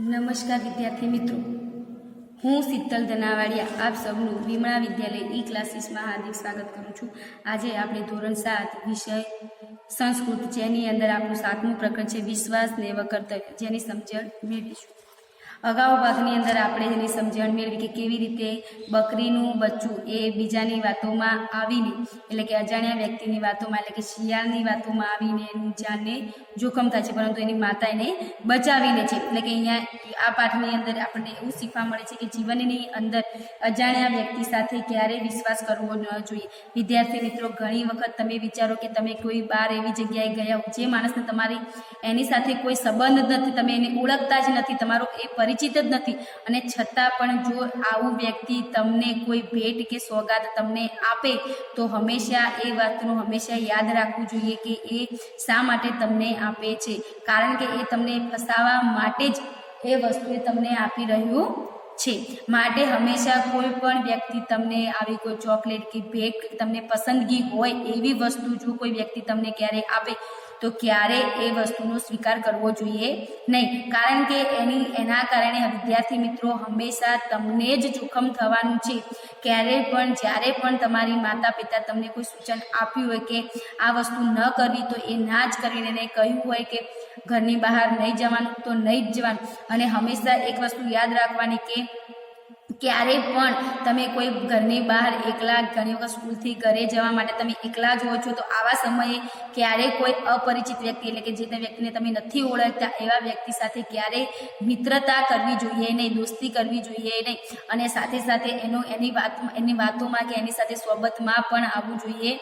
નમસ્કાર વિદ્યાર્થી મિત્રો, હું શીતલ ધનાવાડિયા આપ સૌનું વિમળા વિદ્યાલય ઈ ક્લાસીસમાં હાર્દિક સ્વાગત કરું છું। આજે આપણે ધોરણ 7 વિષય સંસ્કૃત, જેની અંદર આપણું 7મું પ્રકરણ છે વિશ્વાસ ને કર્તવ્ય, જેની સમજણ મેળવીશું। અગાઉ ભાગની અંદર આપણે એની સમજણ મેળવી કે કેવી રીતે બકરીનું બચ્ચું એ બીજાની વાતોમાં આવીને, એટલે કે અજાણ્યા વ્યક્તિની વાતોમાં, એટલે કે શિયાળની વાતોમાં આવીને એની જાનને જોખમ થાય છે, પરંતુ એની માતા એને બચાવી લે છે। એટલે કે અહીંયા આ પાઠની અંદર આપણને એવું શીખવા મળે છે કે જીવનની અંદર અજાણ્યા વ્યક્તિ સાથે ક્યારેય વિશ્વાસ કરવો ન જોઈએ। વિદ્યાર્થી મિત્રો, ઘણી વખત તમે વિચારો કે તમે કોઈ બહાર એવી જગ્યાએ ગયા હો જે માણસને તમારી એની સાથે કોઈ સંબંધ નથી, તમે એને ઓળખતા જ નથી, તમારો એ પરિચિત જ નથી, અને છતાં પણ જો આવું વ્યક્તિ તમને કોઈ ભેટ કે સોગાદ તમને આપે તો હંમેશા એ વાતનું હંમેશા યાદ રાખવું જોઈએ કે એ શા માટે તમને આપે છે, કારણ કે એ તમને ફસાવા માટે જ એ વસ્તુ એ તમને આપી રહ્યું છે। માટે હંમેશા કોઈ પણ વ્યક્તિ તમને આવી કોઈ ચોકલેટ કે ભેટ, તમને પસંદગી હોય એવી વસ્તુ જો કોઈ વ્યક્તિ તમને ક્યારે આપે તો ક્યારે એ વસ્તુનો સ્વીકાર કરવો જોઈએ નહીં, કારણ કે એના કારણે વિદ્યાર્થી મિત્રો હંમેશા તમને જ જોખમ થવાનું છે। ક્યારેય પણ જ્યારે પણ તમારી માતા પિતા તમને કોઈ સૂચન આપ્યું હોય કે આ વસ્તુ ન કરવી તો એ ના જ કરીને એને કહ્યું હોય કે ઘરની બહાર નહીં જવાનું તો નહીં જ જવાનું, અને હંમેશા એક વસ્તુ યાદ રાખવાની કે ક્યારેય પણ તમે કોઈ ઘરની બહાર એકલા, ઘણી વખત સ્કૂલથી ઘરે જવા માટે તમે એકલા જ હો છો તો આવા સમયે ક્યારેય કોઈ અપરિચિત વ્યક્તિ, એટલે કે જે તે વ્યક્તિને તમે નથી ઓળખતા એવા વ્યક્તિ સાથે ક્યારેય મિત્રતા કરવી જોઈએ નહીં, દોસ્તી કરવી જોઈએ નહીં, અને સાથે સાથે એની વાતોમાં કે એની સાથે સોબતમાં પણ આવવું જોઈએ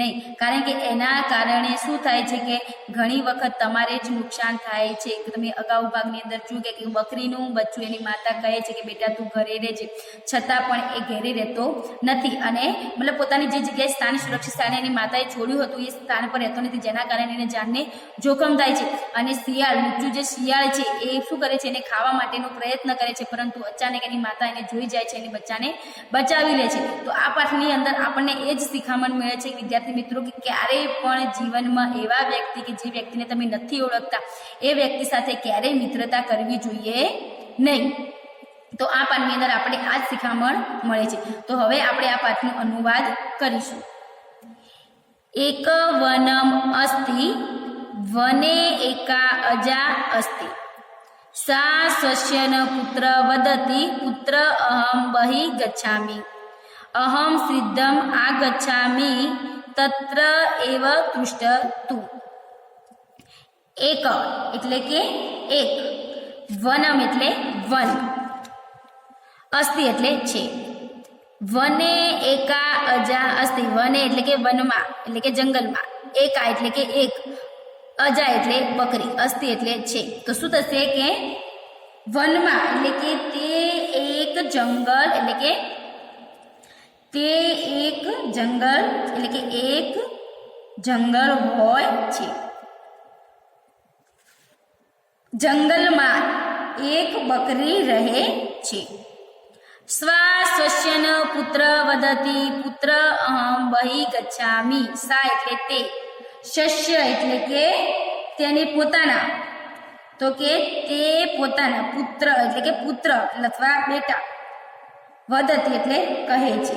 નહીં, કારણ કે એના કારણે શું થાય છે કે ઘણી વખત તમારે જ નુકસાન થાય છે। તમે અગાઉ ભાગની અંદર જોયું કે બકરીનું બચ્ચું એની માતા કહે છે કે બેટા તું ઘરે રહેજે, છતાં પણ એ ઘેરે રહેતો નથી, અને મતલબ પોતાની જે જગ્યાએ સ્થાન, સુરક્ષિત સ્થાને એની માતાએ છોડ્યું હતું એ સ્થાન પર રહેતો નથી, જેના કારણે એને જાનને જોખમ થાય છે। અને શિયાળ, લુચ્ચું જે શિયાળ છે એ શું કરે છે, એને ખાવા માટેનો પ્રયત્ન કરે છે, પરંતુ અચાનક એની માતા એને જોઈ જાય છે, એની બચ્ચાને બચાવી લે છે। તો આ પાઠની અંદર આપણને એ જ શિખામણ મળે છે વિદ્યાર્થી મિત્રો કે ક્યારેય પણ જીવનમાં એવા વ્યક્તિ કે જે વ્યક્તિને તમે નથી ઓળખતા એ વ્યક્તિ સાથે ક્યારેય મિત્રતા કરવી જોઈએ નહીં। તો આ પાઠની અંદર આપણે આ જ શિખામણ મળે છે। તો હવે આપણે આ પાઠનો અનુવાદ કરીશું। એક વનમ અસ્તિ વને એકા અજા અસ્તિ સા સ્વસ્યન પુત્ર વદતિ પુત્ર અહમ બહિ ગચ્છામિ અહમ સિદ્ધમ આગચ્છામિ તત્ર એવ તૃષ્ટ તું। એક એટલે કે એક, વનમ એટલે વન, અસ્તિ એટલે છે, વને એકા અજા અસ્તિ, વને એટલે કે વનમાં, એટલે કે જંગલમાં, એકા એટલે કે એક, અજા એટલે બકરી, અસ્તિ એટલે છે। તો શું થશે કે વનમાં એટલે કે તે એક જંગલ, એટલે કે તે એક જંગલ, એટલે કે એક જંગલ હોય છે, જંગલમાં એક બકરી રહે છે। સ્વા સ્વસ્યન પુત્ર વદતિ પુત્ર અહમ બહિ ગચ્છામિ, સા એટલે તે, શસ્ય એટલે કે તેની પોતાના, તો કે તે પોતાના, પુત્ર એટલે કે પુત્ર અથવા બેટા, વદતિ એટલે કહે છે,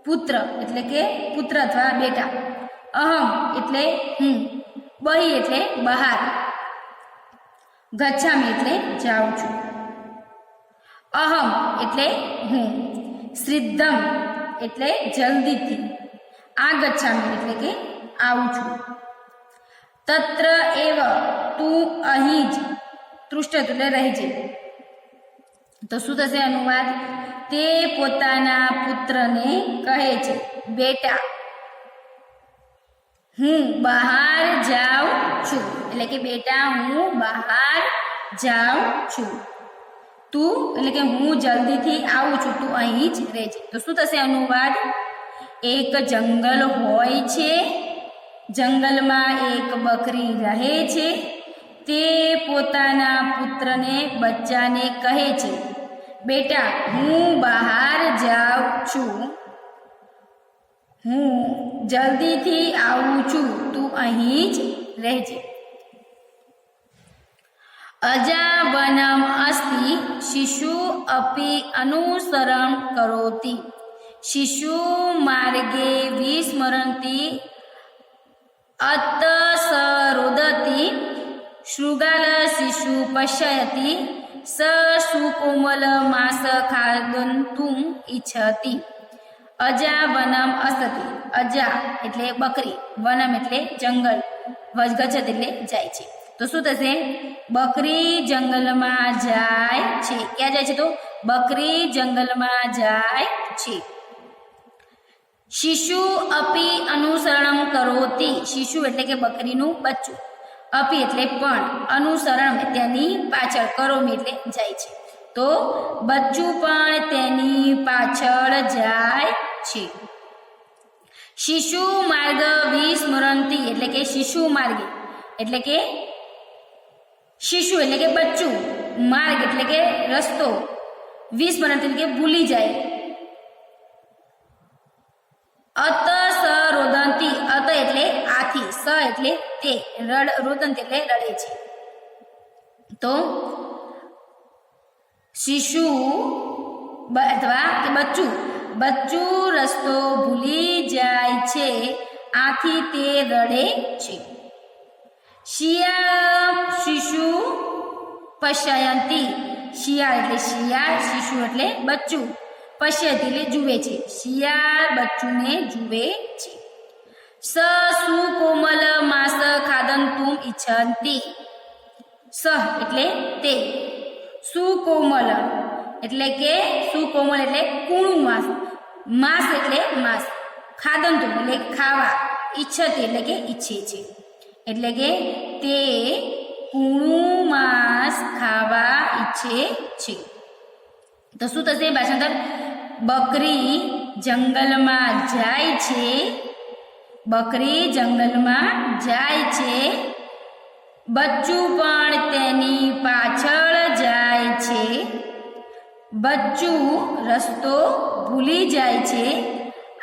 પુત્ર એટલે કે પુત્ર અથવા બેટા, અહમ એટલે હું, બહિ એટલે બહાર, ગચ્છામિ એટલે જાઉં છું, અહમ એટલે હું, સિદ્ધમ એટલે જલ્દીથી, આગચ્છામિ એટલે કે આવું છું, તત્ર એવ તું અહીં જ, તૃષ્ટ એટલે રહી જાય। તો શું થશે અનુવાદ? તે પોતાના પુત્રને કહે છે, બેટા હું બહાર જાઉં છું, એટલે કે બેટા હું બહાર જાઉં છું, તું એટલે કે હું જલ્દીથી આવું છું, તું અહીં જ રહેજે। તો શું થશે અનુવાદ? એક જંગલ હોય છે, જંગલમાં એક બકરી રહે છે, તે પોતાના પુત્રને, બચ્ચાને કહે છે, બેટા હું બહાર જાઉં છું, હું જલ્દીથી આવું છું, તું અહીં જ રહેજે। અજા વનમ अपि अनुसरणं करोति शिशु मार्गे विस्मरन्ति अतः स रोदति शृगाल शिशु पश्यति स सुकोमलमांस खादन्तुम् इच्छति अजा वनम असति अजा એટલે બકરી વનમ એટલે જંગલ વજગછત એટલે જાય છે તો શું થશે બકરી જંગલમાં જાય છે ક્યાં જાય છે તો બકરી જંગલમાં જાય છે શિશુ અપી અનુસરણમ કરોતિ શિશુ એટલે કે બકરીનું બચ્ચું અપી એટલે પણ અનુસરણ તેની પાછળ કરોમી એટલે જાય છે તો બચ્ચું પણ તેની પાછળ જાય છે શિશુ માર્ગ વિસ્મરંતિ એટલે કે શિશુ માર્ગે એટલે કે શિશુ એટલે કે બચ્ચું માર્ગ એટલે કે રસ્તો વિસ્મરંતિ એટલે કે ભૂલી જાય અત સ રોદંતી અત એટલે આથી સ એટલે તે રોદંતી એટલે રડે છે તો શિશુ અથવા કે બચ્ચું રસ્તો ભૂલી જાય છે આથી તે રડે છે શિયાળ શિશુ પશ્યંતી શિયાળ એટલે શિયાળ શિશુ એટલે બચ્ચું પશ્યંતી એટલે જુએ છે શિયાળ બચ્ચુને જુએ છે સ સુકોમલ માંસ ખાદંતુમ ઇચ્છન્તિ સ એટલે તે સુકોમલ એટલે કે સુકોમલ એટલે કૂણું માંસ એટલે માંસ ખાદંતુમ એટલે ખાવા ઈચ્છતી એટલે કે ઈચ્છે છે એટલે કે તે કૂણું માંસ ખાવા ઈચ્છે છે તો શું થશે ભાષાંતર બકરી જંગલમાં જાય છે બકરી જંગલમાં જાય છે બચ્ચું પણ તેની પાછળ જાય છે બચ્ચું રસ્તો ભૂલી જાય છે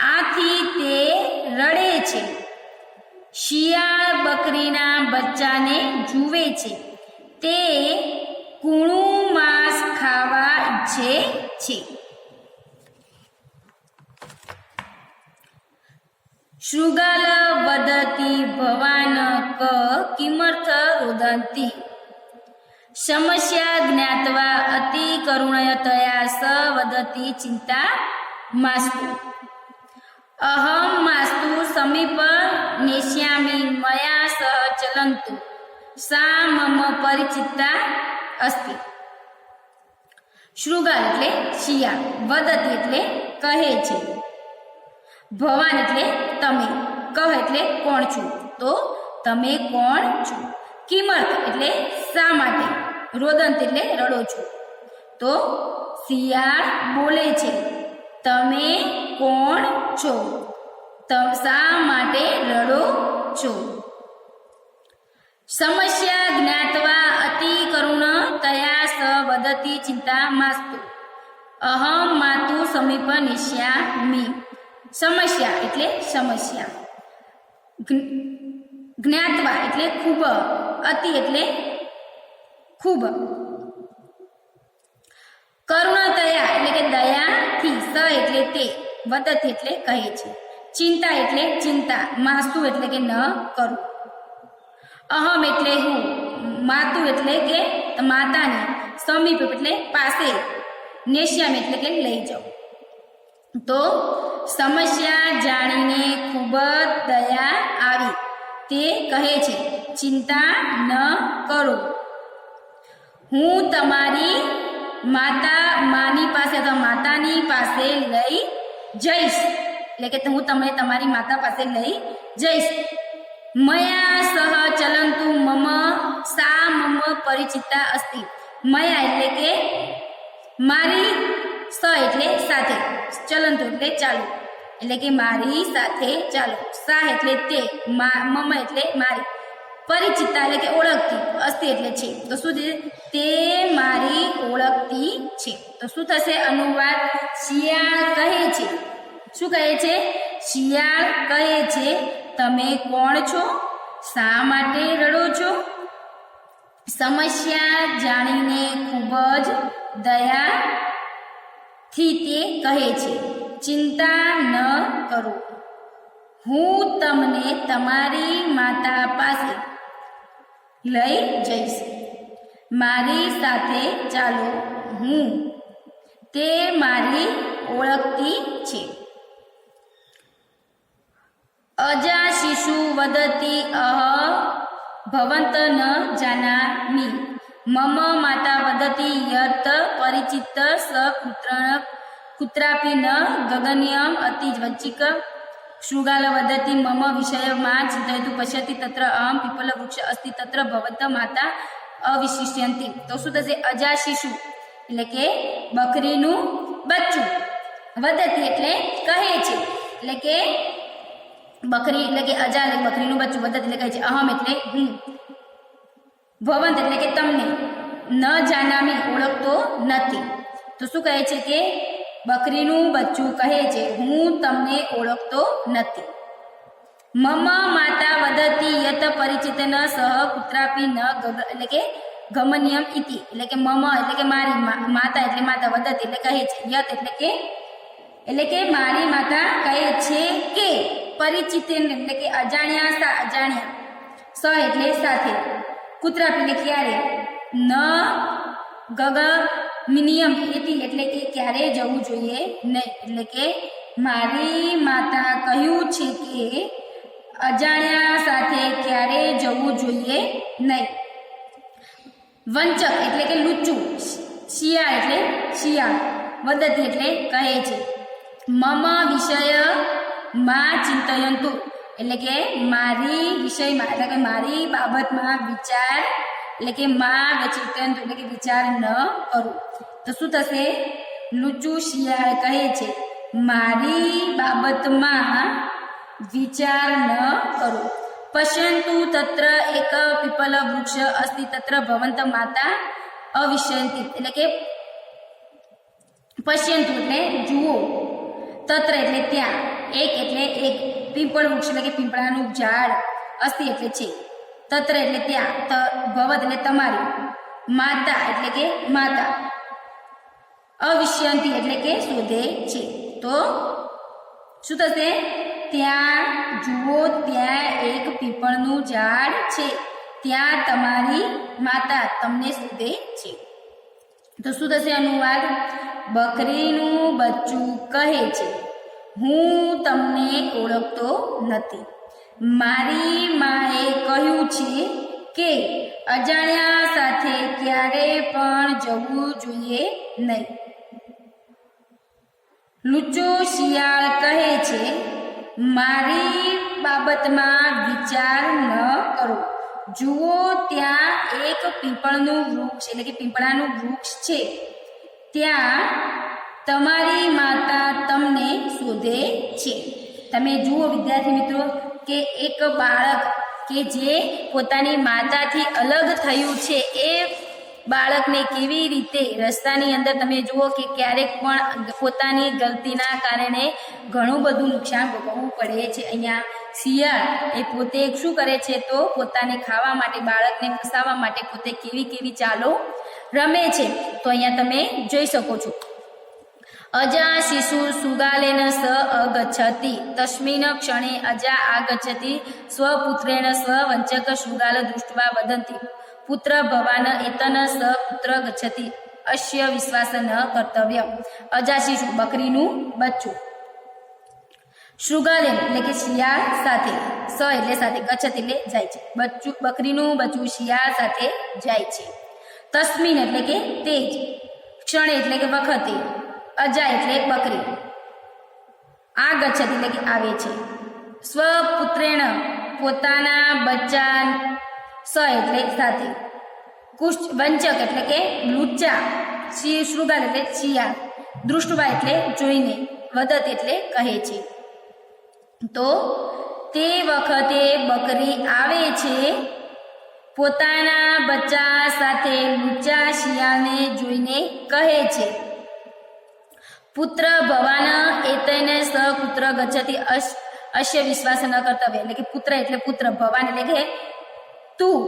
આથી તે રડે છે શિયાળ બકરીના બચ્ચાને જુએ છે તે કૂણું માંસ ખાવા ઈચ્છે છે શૃગાલ વદતિ ભવાન ક કિમર્થ રોદંતિ સમસ્યા જ્ઞાત્વા અતિ કરુણયતયા સ વદતિ ચિંતા માસ્તુ અહમ માસ્તુ સમીપ નેષ્યામિ મયા સહ ચલંતુ સા મમ પરિચિતા અસ્તિ શૃગાલ એટલે શિયાળ વદતિ એટલે કહે છે ભવાન એટલે તમે કહ એટલે કોણ છો તો તમે કોણ છો કિંમત એટલે શા માટે રોદંત એટલે રડો છો તો શિયાળ બોલે છે તમે કોણ છો શા માટે રડો છો સમસ્યા જ્ઞાત્વા અતિ કરુણ તયા સ વદતિ ચિંતા માસ્તુ અહમ માતુ સમીપ નિશ્યામિ સમસ્યા એટલે સમસ્યા જ્ઞાત્વા એટલે ખૂબ અતિ એટલે ખૂબ કરુણતયા એટલે કે દયાથી સ એટલે તે વદતિ એટલે કહે છે ચિંતા એટલે ચિંતા માસ્તુ એટલે કે ન કરું અહમ એટલે હું માતુ એટલે કે માતાની સમીપ એટલે પાસે નેશ્યામ એટલે કે લઈ જાઉં તો સમસ્યા જાણીને ખૂબ જ દયા આવી તે કહે છે ચિંતા ન કરો હું તમારી માની પાસે અથવા માતાની પાસે લઈ જઈશ એટલે કે હું તમને તમારી માતા પાસે લઈ જઈશ મયા સહ ચલંતુ મમ સા મમ પરિચિતા અસ્તિ મયા એટલે કે મારી સ એટલે સાથે ચલંતુ એટલે ચાલો એટલે કે મારી સાથે ચાલો સા એટલે તે મમ એટલે મારી પરિચિતા એટલે કે ઓળખતી અસ્તિ એટલે છે તો શું છે તે મારી ઓળખતી છે તો શું થશે અનુવાદ શિયાળ કહે છે શું કહે છે શિયાળ કહે છે તમે કોણ છો શા માટે રડો છો સમસ્યા જાણીને ખૂબ જ દયા થી તે કહે છે, ચિંતા ન કરો, હું તમને તમારી માતા પાસે લઈ જઈશ, મારી સાથે ચાલો, હું તે મારી ઓળખતી છે. અજા શિશુ વદતી ભવંત ન જાનામિ મમ માતા વદતી યત પરિચિત સ કુત્રાપી ન ગગન્યમ અતિ વચ્ચિક શૃગાલ વદતી મમ વિષયમાં ચિંતયતુ પશ્યતિ તત્ર અહમ પીપલ વૃક્ષ અસ્તિ તત્ર ભવંત માતા અવિશિષ્યંતિ. તો શું થશે? અજા શિશુ એટલે કે બકરીનું બચ્ચું, વદતી એટલે કહે છે, એટલે કે બકરી એટલે કે અજા એટલે બકરીનું બચ્ચું, વદત એટલે કહે છે, અહમ એટલે હું, ભવંત એટલે કે તમને, ન જાનામી ઓળખતો નથી. તો શું કહે છે કે બકરીનું બચ્ચું કહે છે, હું તમને ઓળખતો નથી. મમ માતા વદતી યત પરિચિત ન સહ કુત્રાપી ન એટલે કે ગમન્યમ ઇતિ એટલે કે મમ એટલે કે મારી માતા એટલે માતા, વદતી એટલે કહે છે, યત એટલે કે મારી માતા કહે છે કે, પરિચિત એટલે કે અજાણ્યા અજાણ્યા, સ એટલે સાથે, કુત્રાપી એટલે ક્યારે, ન ગગમિનિયમ ઇતિ એટલે કે ક્યારે જવું જોઈએ નહીં, એટલે કે મારી માતા કહ્યું છે કે અજાણ્યા સાથે ક્યારે જવું જોઈએ નહીં. વંચક એટલે કે લુચ્ચું, શિયાળ એટલે શિયાળ, વદતી એટલે કહે છે, મમ વિષય માં ચિંતયંતુ એટલે કે મારી વિષયમાં એટલે કે મારી બાબતમાં વિચાર એટલે કે માં ચિંતયંતુ એટલે કે વિચાર ન કરું. તો શું થશે? લુચ્ચું શિયાળ કહે છે, મારી બાબતમાં વિચાર ન કરું. પશ્યંતુ તત્ર એક પીપલ વૃક્ષ અસ્તિ તત્ર ભવંત માતા અવિષ્યંતિ એટલે કે પશ્યંતુ એટલે જુઓ, તત્ર એટલે ત્યાં, એક એટલે એક, પીપળ વૃક્ષ એટલે કે પીપળાનું ઝાડ, અસ્તિ એટલે છે, તત્ર એટલે ત્યાં, ભવત એટલે તમારી, માતા એટલે કે માતા, અવિષ્યંતિ એટલે કે શોધે છે. તો શું થશે? ત્યાં જુઓ, ત્યાં એક પીપળનું ઝાડ છે, ત્યાં તમારી માતા તમને શોધે છે. તો શું થશે અનુવાદ? બકરીનું બચ્ચું કહે છે, હું તમને ઓળખતો નથી, મારી માએ કહ્યું છે કે અજાણ્યા સાથે ક્યારે પણ જવું જોઈએ નહીં. લુચ્ચો શિયાળ કહે છે, મારી બાબતમાં વિચાર ન કરો, જુઓ ત્યાં એક પીપળનું વૃક્ષ એટલે કે પીપળાનું વૃક્ષ છે, ત્યાં તમારી માતા તમને શોધે છે. તમે જુઓ વિદ્યાર્થી મિત્રો કે એક બાળક કે જે પોતાની માતાથી અલગ થયું છે, એ બાળકને કેવી રીતે રસ્તાની અંદર તમે જુઓ કે ક્યારેક પણ પોતાની ગલતીના કારણે ઘણું બધું નુકસાન ભોગવવું પડે છે. અહીંયા શિયાળ એ પોતે શું કરે છે? તો પોતાને ખાવા માટે, બાળકને ફસાવવા માટે પોતે કેવી કેવી ચાલો રમે છે. તો અહીંયા તમે જોઈ શકો છો. અજા શિશુ સુગાલેન સ અગચ્છતિ તસ્મિન ક્ષણે અજા આગચ્છતિ સ્વપુત્રેણ સ્વવંચક શૃગાલ દૃષ્ટવા વદંતિ પુત્ર ભવાન એતન સ પુત્ર ગચ્છતિ અસ્ય વિશ્વાસ ન કર્તવ્ય. અજા શિશુ બકરીનું બચ્ચું, શૃગાલેન એટલે કે શિયાળ સાથે, સ એટલે સાથે, ગચ્છતિ એટલે જાય છે, બકરીનું બચ્ચું શિયાળ સાથે જાય છે. તસ્મિન એટલે કે તે જ, ક્ષણે એટલે કે વખતે, અજા એટલે બકરી, આ ગચ્છતિ એટલે કે આવે છે, સ્વપુત્રેણ પોતાના બચ્ચા, સ એટલે સાથે, કુષ્ઠ વંચક એટલે કે લુચ્ચા, શૃગાલ એટલે શિયાળ, દૃષ્ટવા એટલે જોઈને, વદત એટલે કહે છે. તો તે વખતે બકરી આવે છે, પોતાના બચ્ચા સાથે લુચ્ચા શિયાળને જોઈને કહે છે, પુત્ર ભવાન એતૈન સ પુત્ર ગચ્છતિ અસ્ય વિશ્વાસ ન કર્તવ્ય એટલે કે પુત્ર એટલે પુત્ર, ભવાન એટલે કે તું,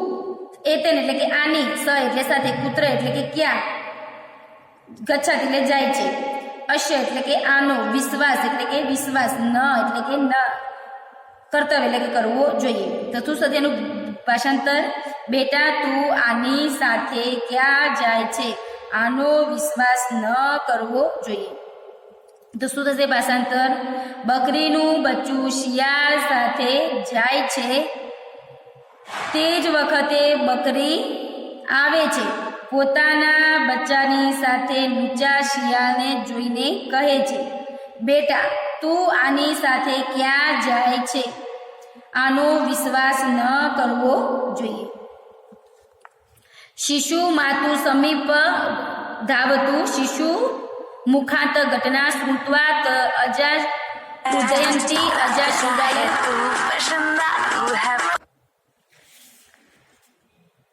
એતૈન એટલે કે આની, સ એટલે સાથે, પુત્ર એટલે કે ક્યાં, ગચ્છતિ એટલે જાય છે, અશ્ય એટલે કે આનો, વિશ્વાસ એટલે કે વિશ્વાસ, ન એટલે કે ન, કર્તવ્ય એટલે કે કરવો જોઈએ. તો શું થશે એનું ભાષાંતર? બેટા તું આની સાથે ક્યાં જાય છે? આનો વિશ્વાસ ન કરવો જોઈએ. તો શું થશે ભાષાંતર? બકરીનું બચ્ચું શિયાળ સાથે જાય છે, તે જ વખતે બકરી આવે છે, પોતાના બચ્ચાની સાથે લૂચા શિયાળને જોઈને કહે છે, બેટા તું આની સાથે ક્યાં જાય છે? આનો વિશ્વાસ ન કરવો જોઈએ. શિશુ માતુ સમીપ ધાવતું, શિશુ મુખાત ઘટના સ્મૃત્વા અજા ઉદયંતી અજા શુગાય.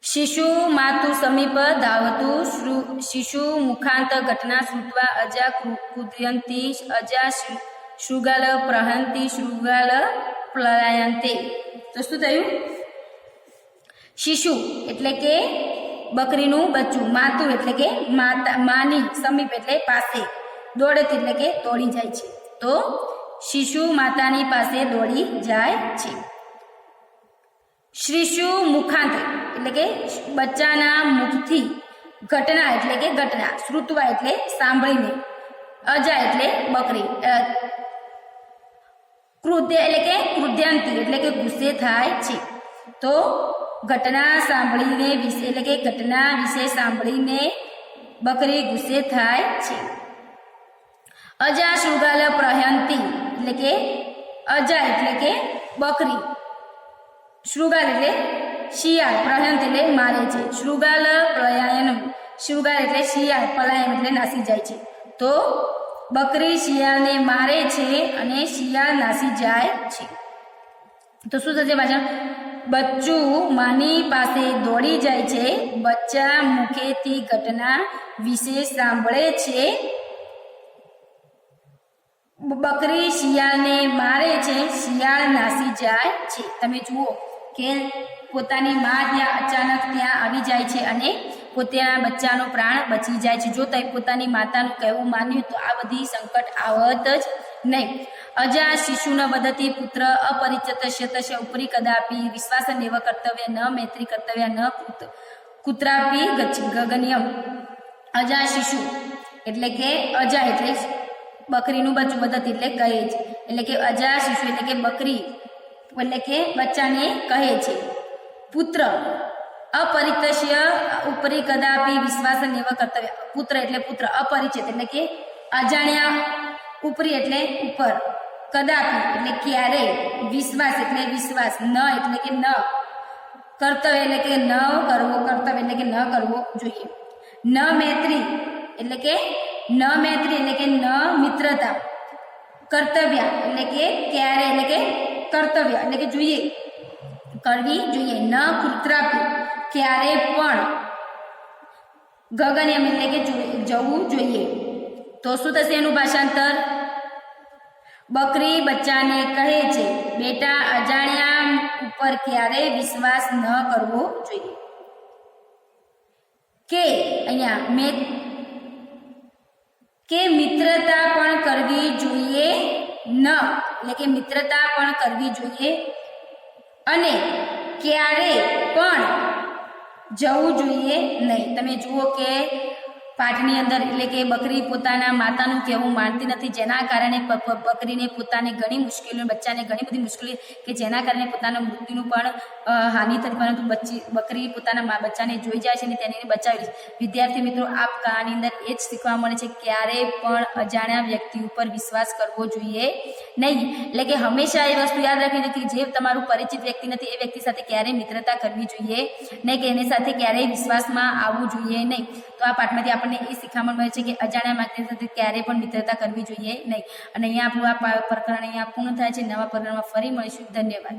શિશુ માતુ સમીપ ધાવતું, શિશુ મુખાંત ઘટના શ્રુત્વા અજા કુદયંતી અજા શૃગાલ પ્રહંતી શૃગાલ પ્લયંતે. તો શું થયું? શિશુ એટલે કે બકરીનું બચ્ચું, માતુ એટલે કે માતા, માની, સમીપ એટલે પાસે, દોડતી એટલે કે દોડી જાય છે. તો શિશુ માતાની પાસે દોડી જાય છે. શિશુ મુખાંત એટલે કે બચ્ચાના મુખથી, ઘટના એટલે કે ઘટના, શ્રુત્વા એટલે સાંભળીને, અજા એટલે બકરી, ક્રુદ્ય એટલે કે ક્રુદ્યંતી એટલે કે ગુસ્સે થાય છે. તો ઘટના સાંભળીને વિશે એટલે કે ઘટના વિશે સાંભળીને બકરી ગુસ્સે થાય છે. અજા શૃગાલ પ્રહંતી એટલે કે અજા એટલે કે બકરી, શૃગાલ એટલે શિયાળ, પ્રહંત એટલે મારે છે, શૃગાલ પ્રયાયન, શૃગાલ એટલે શિયાળ, પલાયન એટલે નાસી જાય છે. તો બકરી શિયાળને મારે છે અને શિયાળ નાસી જાય છે. તો શું થશે ભાષણ? બચ્ચું માની પાસે દોડી જાય છે, બચ્ચા મુખેથી ઘટના વિશે સાંભળે છે, બકરી શિયાળને મારે છે, શિયાળ નાસી જાય છે. તમે જુઓ કે પોતાની માં ત્યાં અચાનક ત્યાં આવી જાય છે અને પોતાના બચ્ચાનો પ્રાણ બચી જાય છે. જો તે પોતાની માતાનું કહેવું માન્યું તો આ બધી સંકટ આવત જ નહીં. અજા શિશુન વદતી પુત્ર અપરિચિતસ્ય તસ્ય ઉપરી કદાપી વિશ્વાસનેવ કર્તવ્ય ન મૈત્રી કર્તવ્ય ન કુત્રાપી ગગન્યમ. અજા શિશુ એટલે કે અજા એટલે બકરીનું બચ્ચું, વદતી એટલે કહે છે, એટલે કે અજા શિશુ એટલે કે બકરી એટલે કે બચ્ચાને કહે છે, પુત્ર અપરિતસ્ય ઉપરી કદાપી વિશ્વાસનેવ કર્તવ્ય. પુત્ર એટલે પુત્ર, અપરિચિત એટલે કે અજાણ્યા, ઉપરી એટલે ઉપર, કદાપી એટલે ક્યારે, વિશ્વાસ એટલે વિશ્વાસ, ન એટલે કે ન, કર્તવ્ય એટલે કે ન કરવો, કર્તવ્ય એટલે કે ન કરવો જોઈએ. ન મૈત્રી એટલે કે ન મૈત્રી એટલે કે ન મિત્રતા, કર્તવ્ય એટલે કે ક્યારે એટલે કે કર્તવ્ય એટલે કે જોઈએ, કરવી જોઈએ. ન કુત્રાપી ક્યારે પણ, ગગન્યમ એટલે કે જવું જોઈએ. તો શું થશે એનું ભાષાંતર? બકરી બચ્ચાને કહે છે, બેટા અજાણ્યા ઉપર ક્યારેય વિશ્વાસ ન કરવો જોઈએ. કે અહીંયા કે મિત્રતા પણ કરવી જોઈએ ન એટલે કે મિત્રતા પણ કરવી જોઈએ અને ક્યારે પણ જવું જોઈએ નહીં. તમે જુઓ કે પાઠની અંદર એટલે કે બકરી પોતાના માતાનું કહેવું માનતી નથી, જેના કારણે બકરીને પોતાને ઘણી મુશ્કેલીઓ, બચ્ચાને ઘણી બધી મુશ્કેલી કે જેના કારણે પોતાના મૃત્યુનું પણ હાનિ થઈ, પરંતુ બકરી પોતાના બચ્ચાને જોઈ જાય છે અને તેને બચાવી. વિદ્યાર્થી મિત્રો, આ કહાની અંદર એ જ શીખવા મળે છે, ક્યારેય પણ અજાણ્યા વ્યક્તિ ઉપર વિશ્વાસ કરવો જોઈએ નહીં. એટલે કે હંમેશા એ વસ્તુ યાદ રાખવી જોઈએ કે જે તમારું પરિચિત વ્યક્તિ નથી એ વ્યક્તિ સાથે ક્યારેય મિત્રતા કરવી જોઈએ નહીં, કે એની સાથે ક્યારેય વિશ્વાસમાં આવવું જોઈએ નહીં. તો આ પાઠમાંથી આપણને એ શીખામણ મળે છે કે અજાણ્યા વ્યક્તિ સાથે ક્યારેય પણ મિત્રતા કરવી જોઈએ નહીં. અને અહીંયા આપણું આ પ્રકરણ અહીંયા પૂર્ણ થાય છે. નવા પ્રકરણમાં ફરી મળીશું. ધન્યવાદ.